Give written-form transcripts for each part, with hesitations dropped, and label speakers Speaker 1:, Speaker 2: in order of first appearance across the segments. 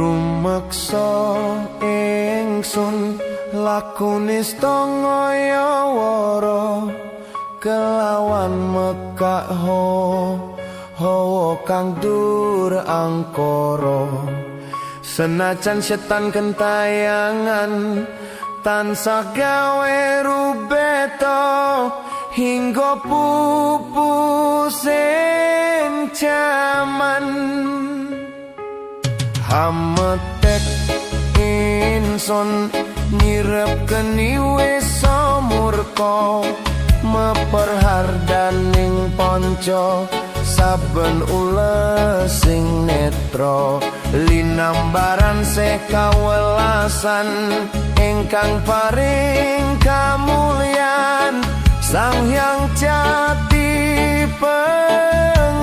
Speaker 1: Rumeksa ingsun lakune stangaya wara kelawan mekak hawa kang dur angkara senajan setan kentayangan tansah gawe rubeta hingga pupusing jaman hametek insun nyirep keni wis murka meperhardaning panca saben ules sing netra linambaran sekawelasan ingkang paring kamulyan Sang Hyang Jati Pangeran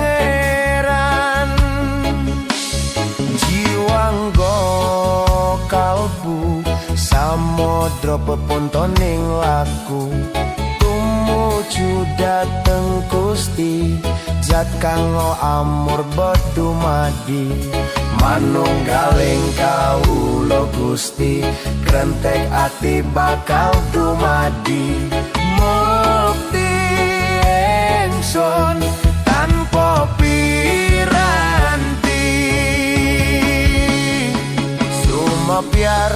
Speaker 1: jiwangga kalbu samodra pepuntoning laku tumuju dhateng Gusti zat kang amur bedumadi manunggaling kawula Gusti krentek ati bakal dumadi mukti ingsun tanpa piranti sumepyar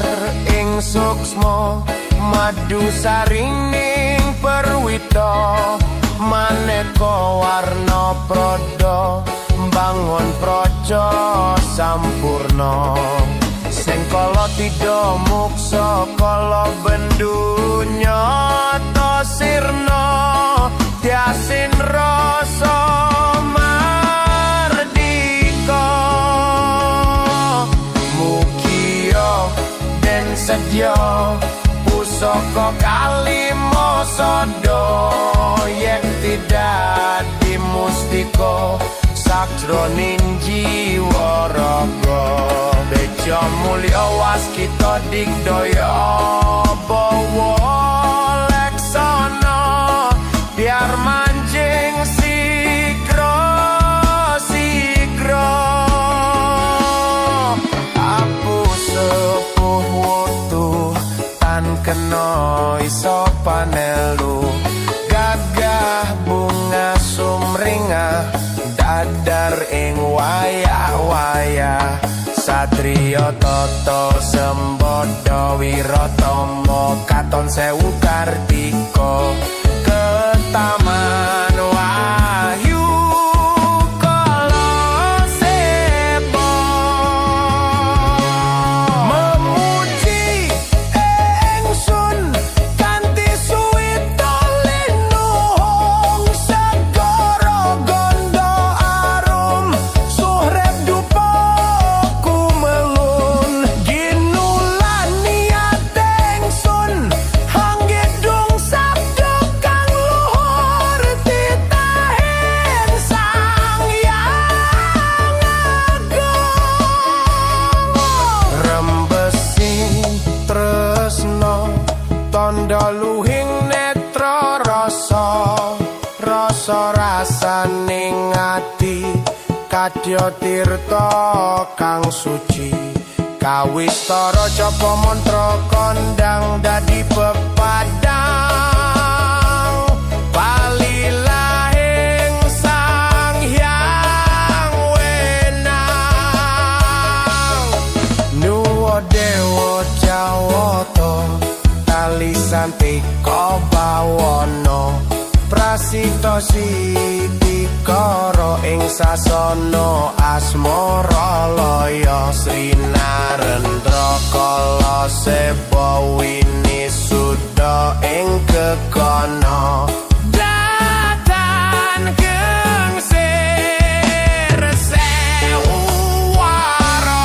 Speaker 1: ing suksma madu saringing perwita maneka warna prada bangun praja sampurna sing kala tidha muksa kala bendunya ta sirna tiasin rasa mardika mugia den sedya pusaka kalima sada yen tidak dimustika sakjroning jiwa raga beja mulya waskita digdaya bawa leksana biar manjing sigra apu sepuh wutu tan kena iso panelu gagah bunga sumringah dadar ing wayah-wayah satriya tata sembada wiratama katon sewu kartika ketaman wahyu kala seba memuji ingsun kanthi suwita linuhung segara gondo arum suhrep dupa kumelun ginulan niat ingsun hanggedung sabda kang luhur titahin Sang Hyang Agung rembesi tresna tanda luhing netra rasa rasaning ati kadya tirta kang suci kawistara japa mantra kondang dadi pepadang palilahing Sang Hyang Wenang nuwa dewa jawata talisantika bawana prasita sitikara ing sasana asmara laya Sri Narendra kala seba winisuda ing kekana datan gengsir sewu wara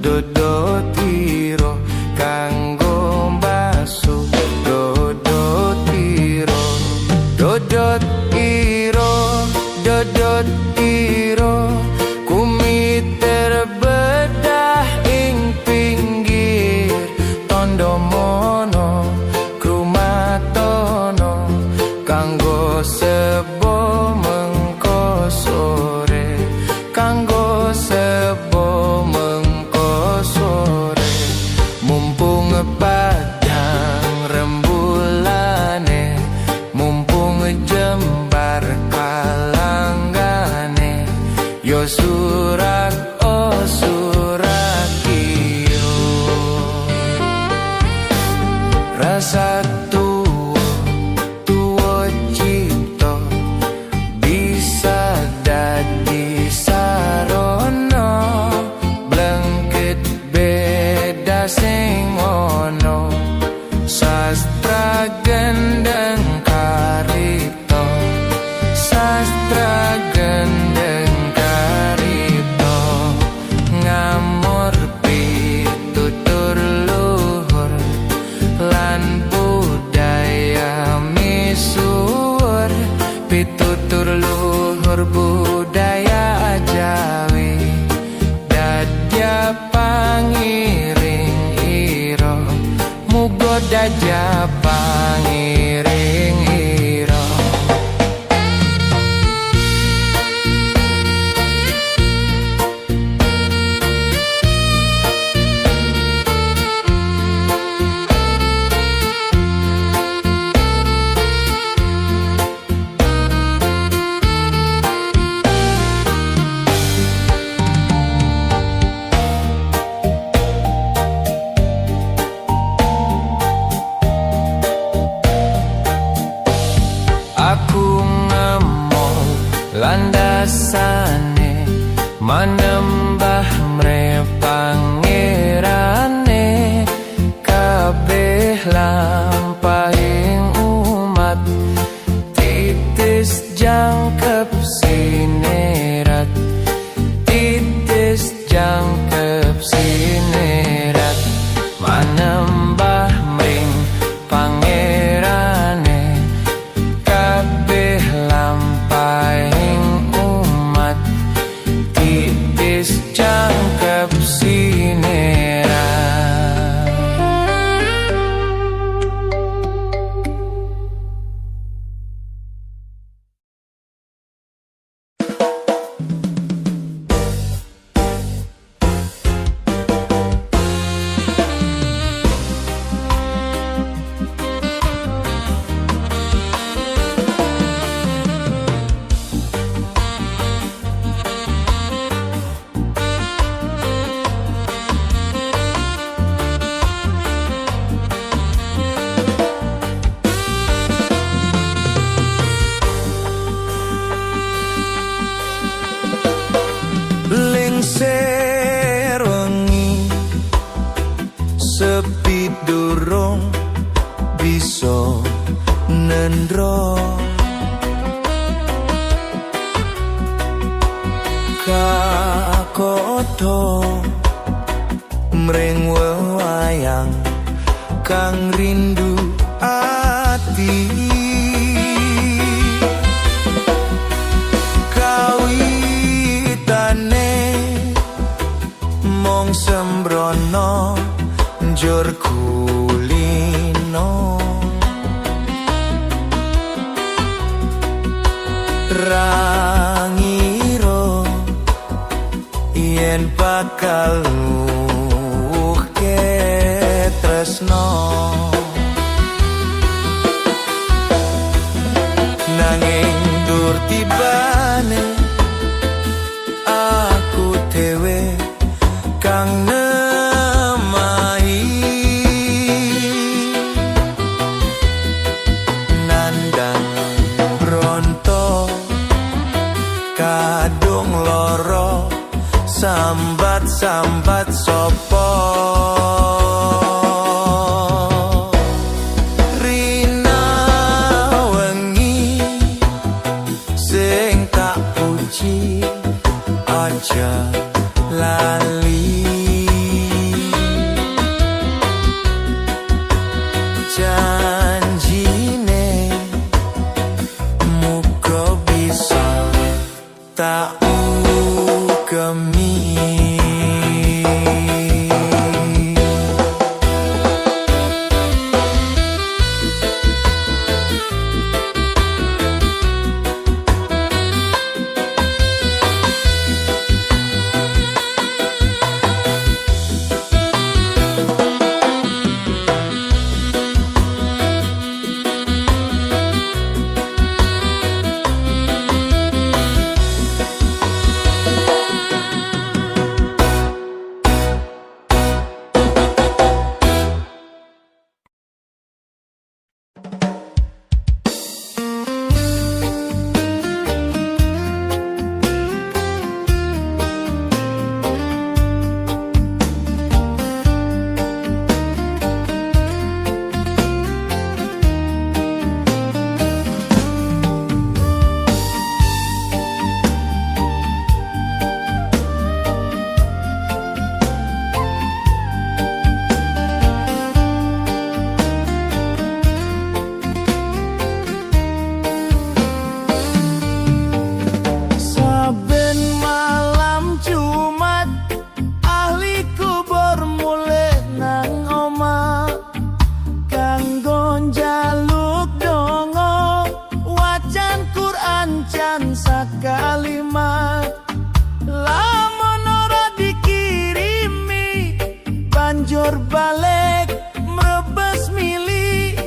Speaker 1: dodot iro kanggo baso dodot iro dodot iro dodot iro kumit terbedah ing pinggir tondo mono krumatono kanggo sebo mengko sore kanggo sebo mengko sore mumpung padang rembulane mumpung jembar kalanggane yo surak oh surak kiro rasa tuwa cipto bisa dadi sarono blengket beda sing ono sastra gendeng karito sastra gendeng karito ngamur pitutur luhur lan budaya misuwur pitutur luhur budaya Jawi dadya pangiring iro mugo dadya pangiring iro aku ngemol landasane manembah mre pangerane kabeh lampahing umat titis jangkep sinerat titis jangkep sinerat manembah mring pangerane kabeh lampahing umat titis jangkep sinerat lengser wengi sepi durung bisa nendro kakoto mring wewayang kang rindu ati mong sembrono njur kulino rangiro yen bakal luke tresno nanging dur tibane aku dhewe kang nemahi nandang bronto kadung loro sambat-sambat sopo rina wengi sing tak puji aja lali kami. Kalimat lamun ora dikirimi banjur balik mrebes mili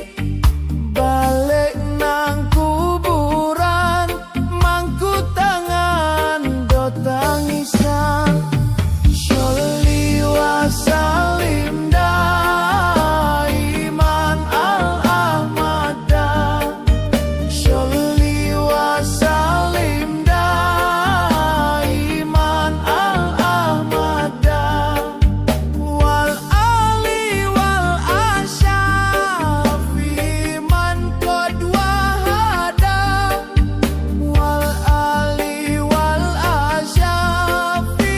Speaker 1: balik nang kuburan mangku tangan do tangisan Sholli wa salim daiman al-ahmada Sholli wa salim daiman al-ahmada wal ali wal asyafi man qad wahada wal ali wal asyafi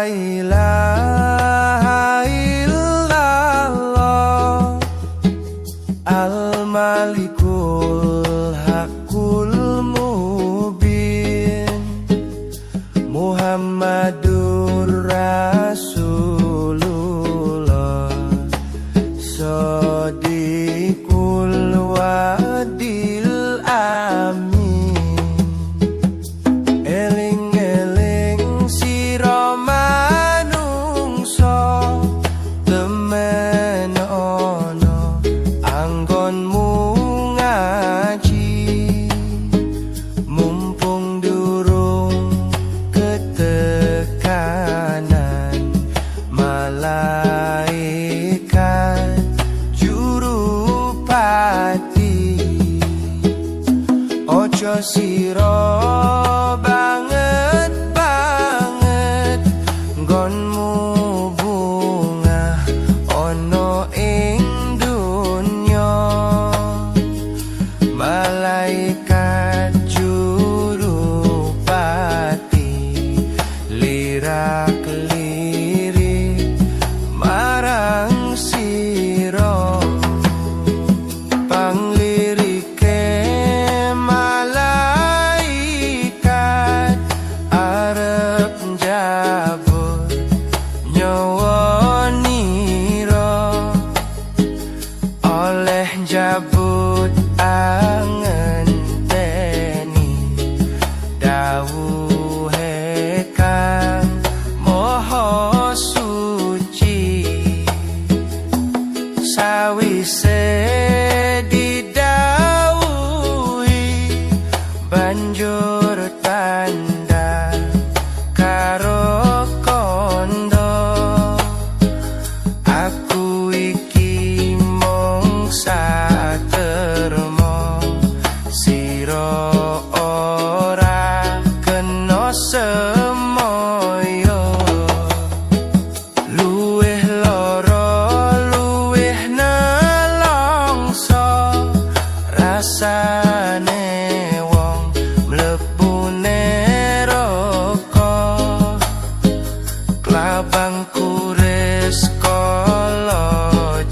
Speaker 1: ilaha illallah Al-Malikul Hakul Mubin Muhammadur Rasulullah Shadiqul Wadil Amin Eling-eling sira manungsa temen ana anggonmu ngaji mumpung durung ketekanan malaikat jurupati ojo sira banget nggonmu bungah ana ing dunya malaikat jurupati lirak-lirik marang sira panglirike malaikat arep njabut nyawa nira oleh njabut angenteni dawuhe kang maha suci sawise didhawuhi banjur tanda karo kondo aku iki mung satermo sira ora kena semoyo luwih lara luwih nelongso rasane wong mlebu neraka klabang kuris kala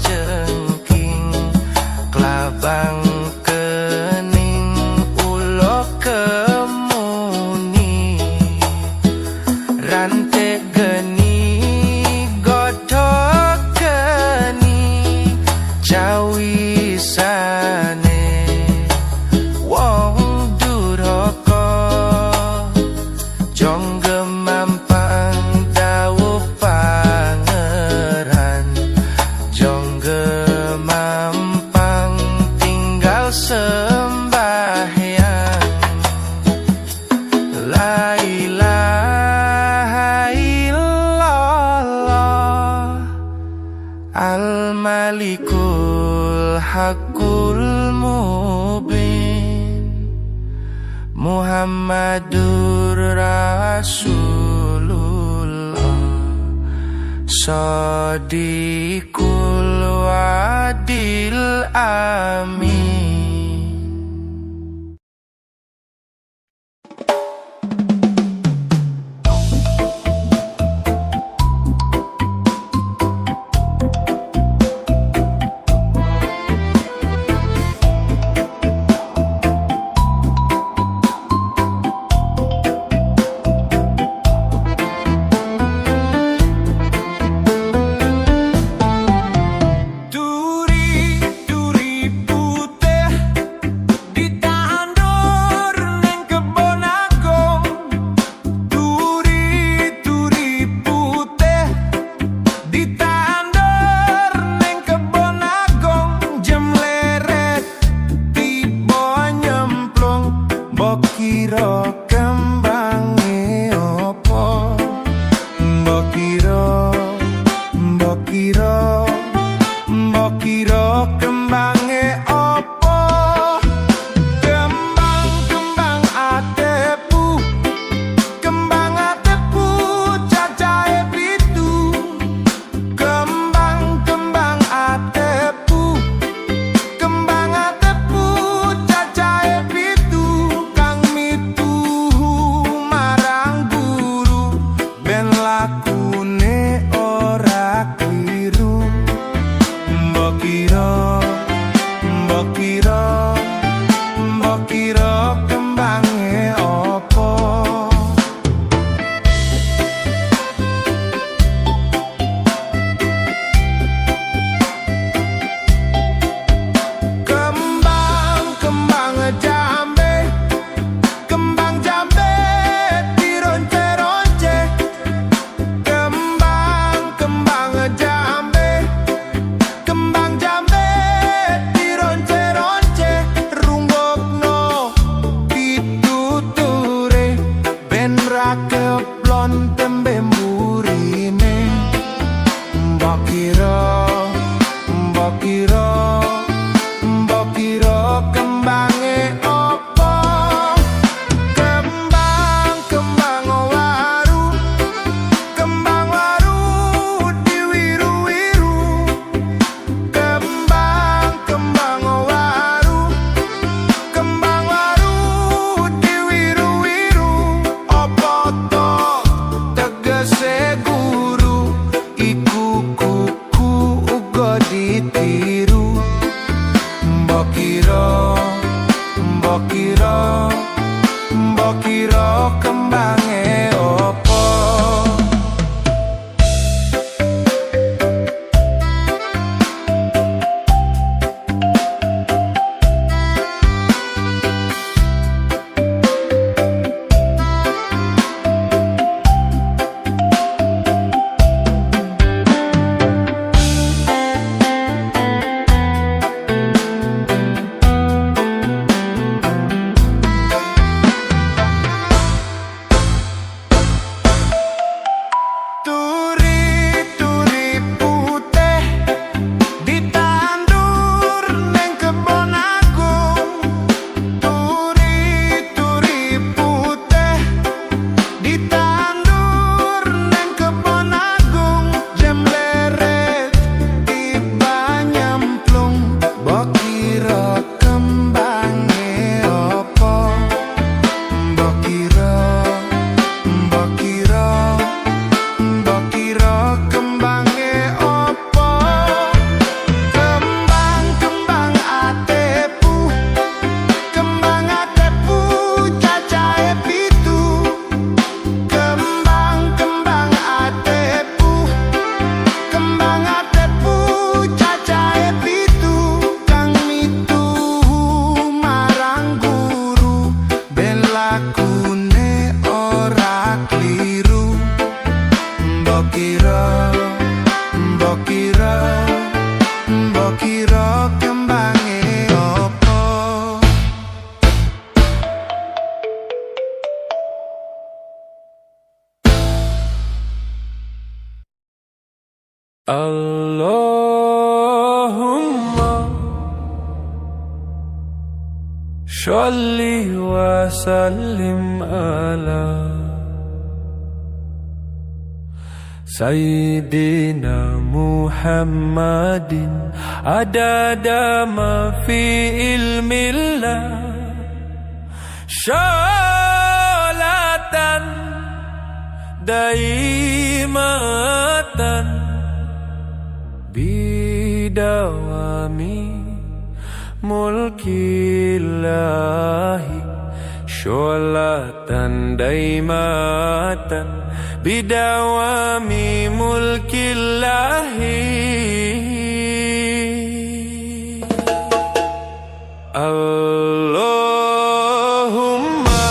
Speaker 1: jengking klabang kening ulo kemuni rantek geni godhok geni jawisane wong duraka jongge mampang dawuh pangeran jongge mampang tinggal sembahyang la ilaha illallah Al-Malikul Hakul Mubin Muhammadur Rasulullah Shadiqul Wadil Amin Duri, duri, lakune ora kliru. Mbok kira, mbok kira, mbok kira kembange opo. Kembang jambe, kembang jambe dironce-ronce. Kembang jambe, kembang jambe dironce-ronce. Rungokno pituture ben ra keplon tembe mburine. Mbok kira, mbok kira, mbok kira kembange opo. Kembang waru, kembang waru diwiru-wiru. Kembang waru, kembang waru diwiru-wiru. Opo to tegese guru, iku kuku uga ditiru. Mbok kira, mbok kira, mbok kira kembange opo. Turi-turi putih ditandur neng kebon agung. Turi-turi putih ditandur neng kebon agung. Jam leret tiba nyemplung, mbok kira kembange opo. Mbok kira, mbok kira, mbok kira kembange opo. Kembang atepu, kembang atepu cacahe pitu. Kembang atepu, kembang atepu cacahe pitu. Kang mitu marang guru ben lakune ora kliru. Mbok kira, mbok kira, mbok kira kembange opo. Allahumma sholli wa sallim ala Sayyidina Muhammadin adada ma fi ilmillah. Sholatan daimatan bidawami mulkillahi. Sholatan daimatan bidawami mulkillahi. Allahumma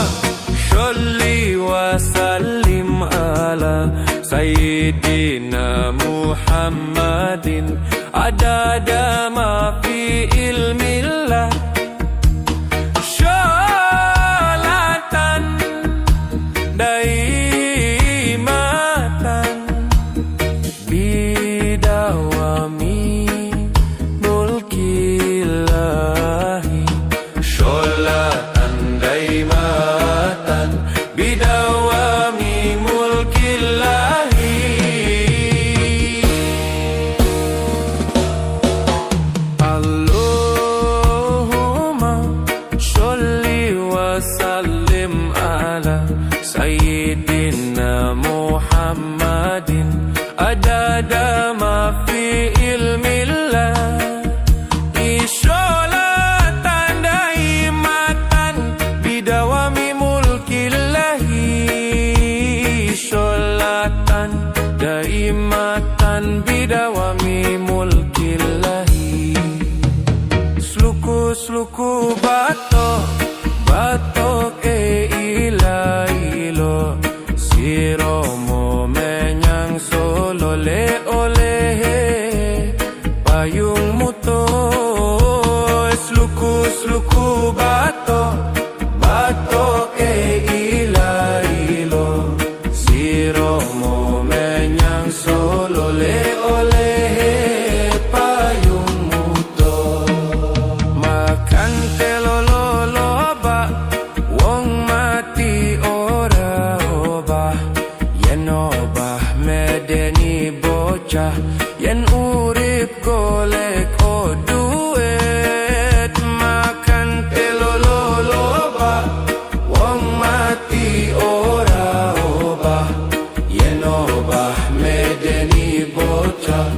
Speaker 1: sholli wa sallim ala Sayyidina Muhammadin adada ma fi ilmillah. Sholatan daimatan bidawami mulkillahi. Sholatan daimatan bidawami mulkillahi. Allahumma adada ma fi ilmillah. Isolatan daimatan bidawami mulkillahi. Isolatan daimatan bidawami mulkillahi. Sluku batok ilo siromo menyang solo le oleh payung muto. Sluku batok ilo siromo menyang solo le oleh payung muto. Makan telolo loba wong mati ora obah. Yen obah medeni bocah, yen urip golek o duit. Makan telolo loba wong mati ora obah. Yen obah medeni bocah,